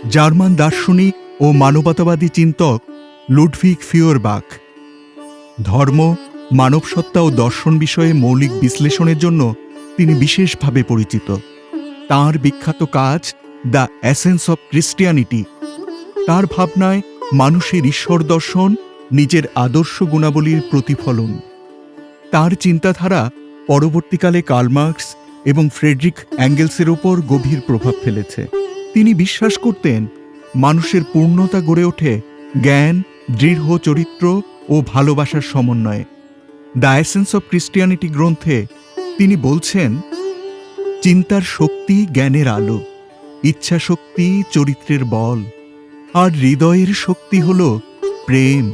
German দার্শনিক ও মানবতাবাদী চিন্তক Ludwig ফিওরবাখ ধর্ম, মানবসত্তা ও দর্শন বিষয়ে মৌলিক বিশ্লেষণের জন্য তিনি বিশেষভাবে পরিচিত। তাঁর বিখ্যাত কাজ দ্য এসেন্স অব ক্রিশ্চিয়ানিটি তাঁর ভাবনায় মানুষের ঈশ্বর দর্শন নিজের আদর্শ গুণাবলীর প্রতিফলন। তাঁর চিন্তাধারা পরবর্তীকালে কার্ল মার্কস এবং ফ্রেডরিক অ্যাঙ্গেলসের ওপর গভীর প্রভাব ফেলেছে। তিনি বিশ্বাস করতেন মানুষের পূর্ণতা গড়ে ওঠে জ্ঞান, দৃঢ় চরিত্র ও ভালোবাসার সমন্বয়ে। দ্য এসেন্স অব ক্রিশ্চিয়ানিটি গ্রন্থে তিনি বলছেন, চিন্তার শক্তি জ্ঞানের আলো, ইচ্ছা শক্তি চরিত্রের বল, আর হৃদয়ের শক্তি হল প্রেম।